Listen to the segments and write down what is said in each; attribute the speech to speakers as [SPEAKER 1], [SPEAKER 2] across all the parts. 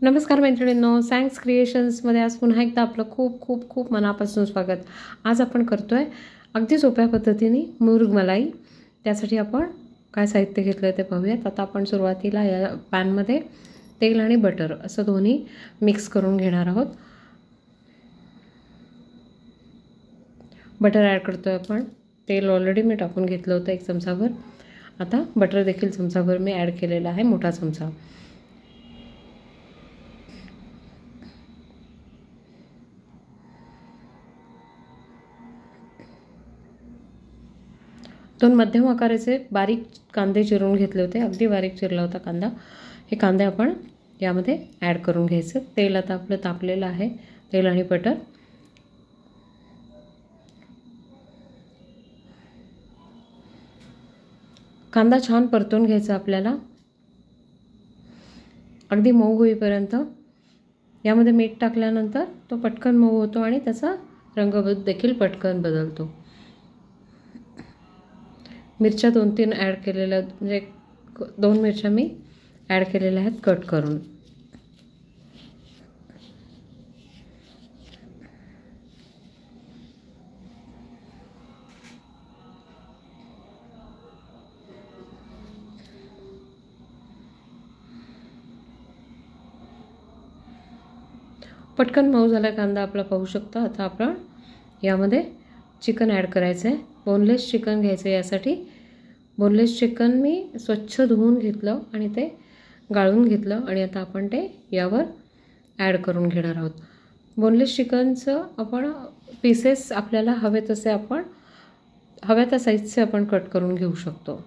[SPEAKER 1] नमस्कार मैत्रिणींनो, सँक्स क्रिएशन्समध्ये आज पुन्हा एकदा आपलं खूप खूप खूप मनापासून स्वागत। आज आपण करतोय अगदी सोप्या पद्धतीने मुर्ग मलाई। त्यासाठी आपण काय साहित्य घेतलं ते पाहूयात। आता आपण सुरुवातीला या पॅनमध्ये तेल आणि बटर असं दोन्ही मिक्स करून घेणार आहोत। बटर ॲड करतोय आपण। तेल ऑलरेडी मी टाकून घेतलं होतं 1 चमचाभर। आता बटर देखील चमचाभर मी ॲड केलेला आहे, मोठा चमचा। दोन मध्यम आकाराचे बारीक कांदे चिरून घेतले होते, अगदी बारीक चिरला होता कांदा। हे कांदे आपण यामध्ये ॲड करून घ्यायचे। तेल आता आपलं तापलेलं आहे, तेल आणि बटर। कांदा छान परतून घ्यायचा आपल्याला, अगदी मऊ होईपर्यंत। यामध्ये मीठ टाकल्यानंतर तो पटकन मऊ होतो आणि त्याचा रंग देखील पटकन बदलतो। मिरच्या 2-3 ॲड केलेल्या, म्हणजे 2 मिरच्या मी ॲड केलेल्या आहेत कट करून। पटकन मऊ झाला कांदा आपला, पाहू शकता। आता आपण यामध्ये चिकन ॲड करायचं आहे। बोनलेस चिकन घ्यायचं। यासाठी बोनलेस चिकन मी स्वच्छ धुवून घेतलं आणि ते गाळून घेतलं आणि आता आपण ते यावर ॲड करून घेणार आहोत। बोनलेस चिकनचं आपण पीसेस आपल्याला हवे तसे आपण हव्या त्या साईजचे आपण कट करून घेऊ शकतो।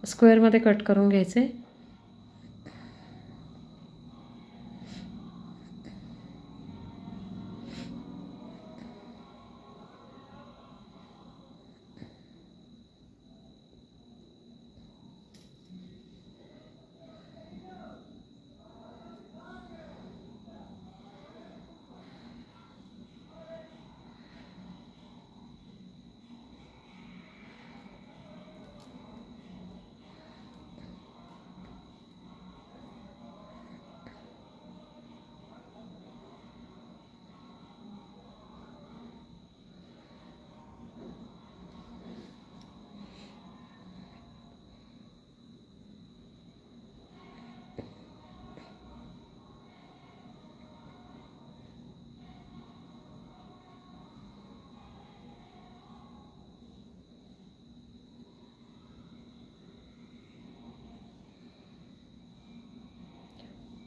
[SPEAKER 1] स्क्वेअरमध्ये कट करून घ्यायचे।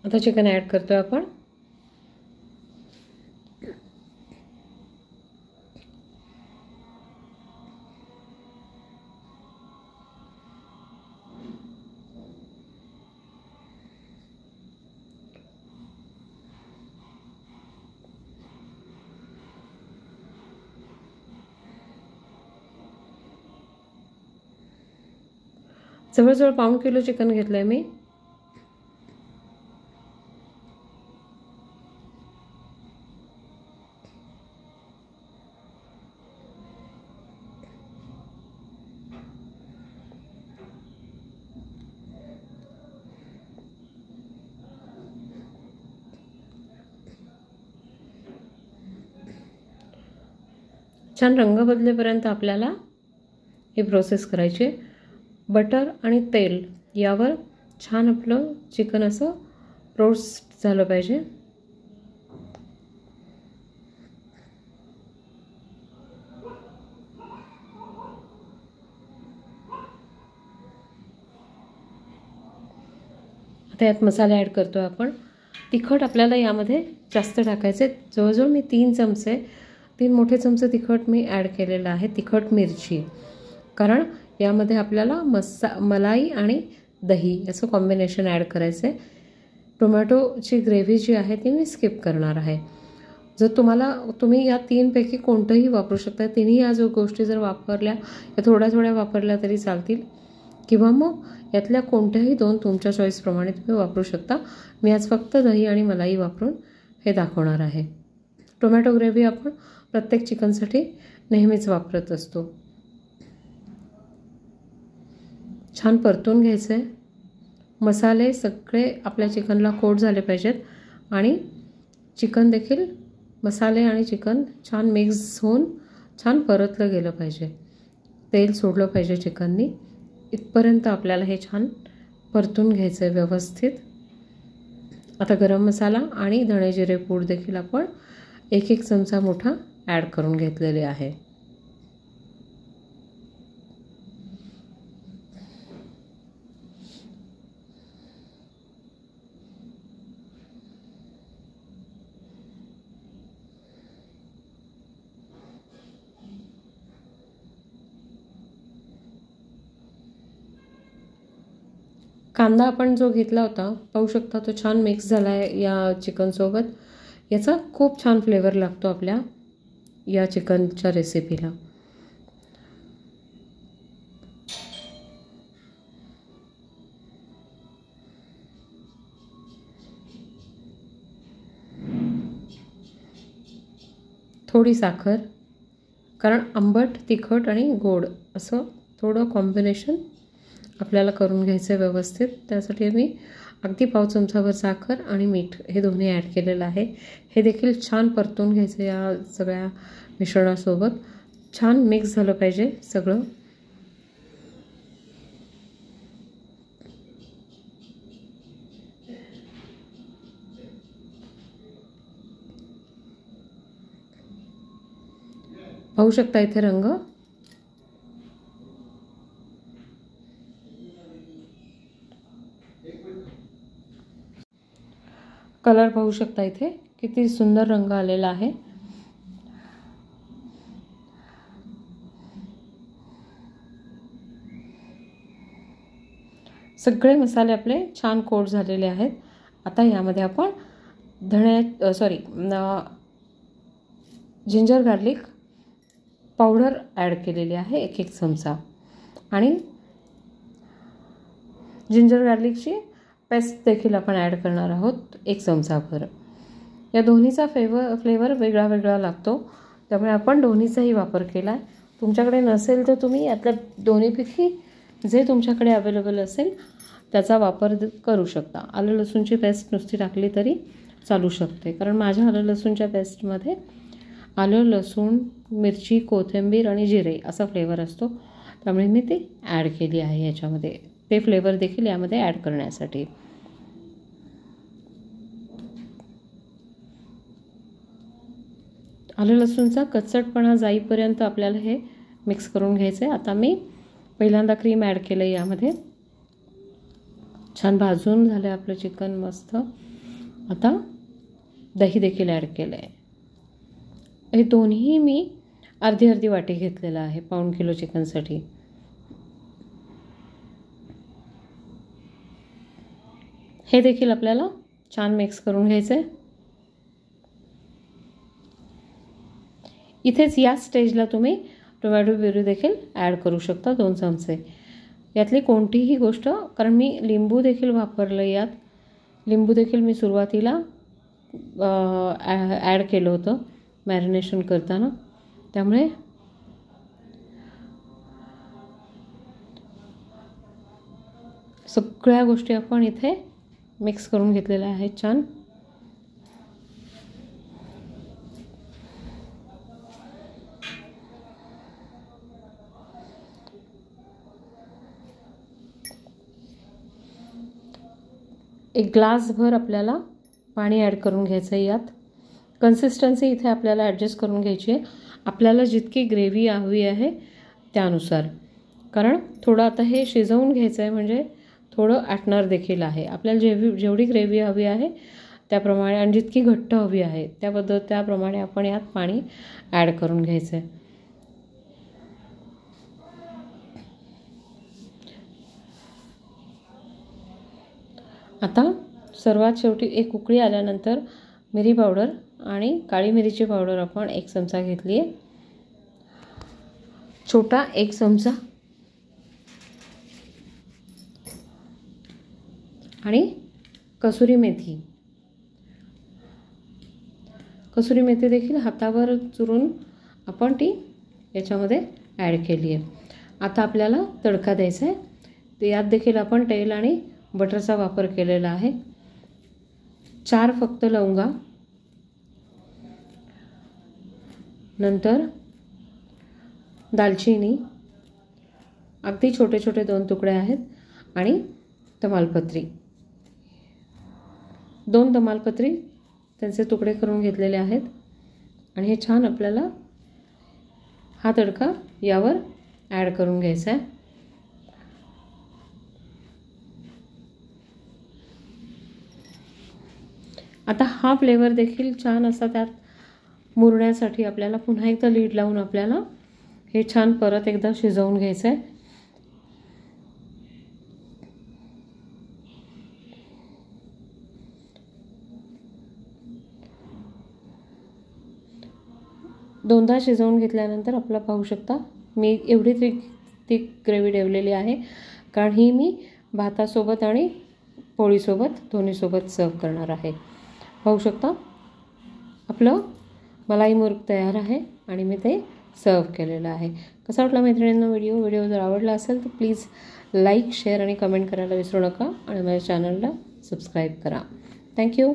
[SPEAKER 1] आता चिकन ॲड करतोय आपण। जवळजवळ पाऊण किलो चिकन घेतलंय मी। छान रंग बदलेपर्यंत आपल्याला ही प्रोसेस करायची। बटर आणि तेल यावर छान आपलं चिकन असं रोस्ट झालं पाहिजे। आता यात मसाले ॲड करतोय आपण। तिखट आपल्याला यामध्ये जास्त टाकायचे। जवळजवळ मी 3 मोठे चमचे तिखट मी ॲड केलेलं आहे, तिखट मिरची। कारण यामध्ये आपल्याला मलाई आणि दही याचं कॉम्बिनेशन ॲड करायचं आहे। टोमॅटोची ग्रेव्ही जी आहे ती मी स्किप करणार आहे। जर तुम्ही या 3 पैकी कोणतंही वापरू शकता। तिन्ही या गोष्टी जर वापरल्या या थोड्या वापरल्या तरी चालतील, किंवा मग यातल्या कोणत्याही 2 तुमच्या चॉईसप्रमाणे तुम्ही वापरू शकता। मी आज फक्त दही आणि मलाई वापरून हे दाखवणार आहे। टोमॅटो ग्रेव्ही आपण प्रत्येक चिकनसाठी नेहमीच वापरत असतो। छान परतून घ्यायचं आहे। मसाले सगळे आपल्या चिकनला कोट झाले पाहिजेत आणि चिकन देखील मसाले आणि चिकन छान मिक्स होऊन छान परतलं गेलं पाहिजे, तेल सोडलं पाहिजे चिकननी. इथपर्यंत आपल्याला हे छान परतून घ्यायचं आहे व्यवस्थित. आता गरम मसाला आणि धणे जिरे पूड देखील आपण 1-1 चमचा मोठा ॲड करून घेतलेले आहे. कांदा आपण जो घेतला होता पाहू शकता, तो छान मिक्स झाला आहे या चिकनसोबत. याचा खूप छान फ्लेवर लागतो आपल्या या चिकनच्या रेसिपीला. थोडी साखर, कारण आंबट, तिखट आणि गोड असं थोडं कॉम्बिनेशन आपल्याला करून घ्यायचं आहे व्यवस्थित. त्यासाठी मी अगदी पाव चमचाभर साखर आणि मीठ हे दोन्ही ॲड केलेलं आहे. हे देखील छान परतून घ्यायचं या सगळ्या मिश्रणासोबत. छान मिक्स झालं पाहिजे सगळं. पाहू शकता इथे रंग. कलर पाहू शकता इथे किती सुंदर रंग आलेला आहे. सगळे मसाले आपले छान कोट झालेले आहेत. आता यामध्ये आपण जिंजर गार्लिक पावडर ॲड केलेली आहे 1-1 चमचा आणि जिंजर गार्लिकची पेस्ट देखील आपण ॲड करणार आहोत 1 चमचाभर. या दोन्हीचा फ्लेवर वेगळा वेगळा लागतो, त्यामुळे आपण दोन्हीचाही वापर केला आहे. तुमच्याकडे नसेल तर तुम्ही यातल्या दोन्हीपैकी जे तुमच्याकडे अवेलेबल असेल त्याचा वापर करू शकता. आलं लसूणची पेस्ट नुसती टाकली तरी चालू शकते, कारण माझ्या आलं लसूणच्या पेस्टमध्ये आलं, लसूण, मिरची, कोथिंबीर आणि जिरे असा फ्लेवर असतो, त्यामुळे मी ती ॲड केली आहे याच्यामध्ये, ते फ्लेवर देखील यामध्ये ॲड करण्यासाठी. आलं लसूणचा कच्चटपणा जाईपर्यंत आपल्याला हे मिक्स करून घ्यायचं आहे. आता मी पहिल्यांदा क्रीम ॲड केलं आहे यामध्ये. छान भाजून झालं आहे आपलं चिकन मस्त. आता दही देखील ॲड केलं आहे. हे दोन्ही मी अर्धी वाटी घेतलेलं आहे पाऊण किलो चिकनसाठी. हे देखील आपल्याला छान मिक्स करून घ्यायचं आहे. इथेच या स्टेजला तुम्ही टोमॅटो प्युरी देखील ॲड करू शकता 2 चमचे. यातली कोणतीही गोष्ट, कारण मी लिंबू देखील वापरलं यात. लिंबू देखील मी सुरुवातीला ॲड केलं होतं मॅरिनेशन करताना, त्यामुळे सगळ्या गोष्टी आपण इथे मिक्स करून घेतलेल्या आहेत छान. एक ग्लासभर आपल्याला पाणी ॲड करून घ्यायचं आहे यात. कन्सिस्टन्सी इथे आपल्याला ॲडजस्ट करून घ्यायची आहे, आपल्याला जितकी ग्रेव्ही हवी आहे त्यानुसार. कारण थोडं आता हे शिजवून घ्यायचं आहे, म्हणजे थोडं आटणार देखील आहे. आपल्याला जेवढी ग्रेव्ही हवी आहे त्याप्रमाणे आणि जितकी घट्ट हवी आहे त्याप्रमाणे आपण यात पाणी ॲड करून घ्यायचं आहे. आता सर्वात शेवटी एक उकळी आल्यानंतर मिरी पावडर आणि काळी मिरीची पावडर आपण 1 चमचा घेतली आहे. छोटा 1 चमचा आणि कसुरी मेथी. कसुरी मेथी देखील हातावर चुरून आपण ती याच्यामध्ये ॲड केली आहे. आता आपल्याला तडका द्यायचा आहे. तर यात देखील आपण तेल आणि बटरचा वापर केलेला आहे. 4 फक्त लवंगा, नंतर दालचिनी अगदी छोटे छोटे 2 तुकडे आहेत आणि तमालपत्री, 2 तमालपत्री त्यांचे तुकडे करून घेतलेले आहेत. आणि हे छान आपल्याला हा तडका यावर ॲड करून घ्यायचा आहे. आता हा फ्लेवर देखील छान असा त्यात मुरण्यासाठी आपल्याला पुन्हा एकदा लीड लावून आपल्याला हे छान परत एकदा शिजवून घ्यायचं आहे. दोनदा शिजवून घेतल्यानंतर आपला पाहू शकता मी एवढी थिक ग्रेव्ही ठेवलेली आहे, कारण ही मी भातासोबत आणि पोळीसोबत दोन्हीसोबत सर्व करणार आहे. पाहू शकता आपलं मलाई मुर्ग तयार आहे आणि मी ते सर्व केलेलं आहे. कसा वाटला मैत्रिणींना व्हिडिओ जर आवडला असेल तर प्लीज लाईक, शेअर आणि कमेंट करायला विसरू नका आणि माझ्या चॅनलला सबस्क्राईब करा. थँक्यू.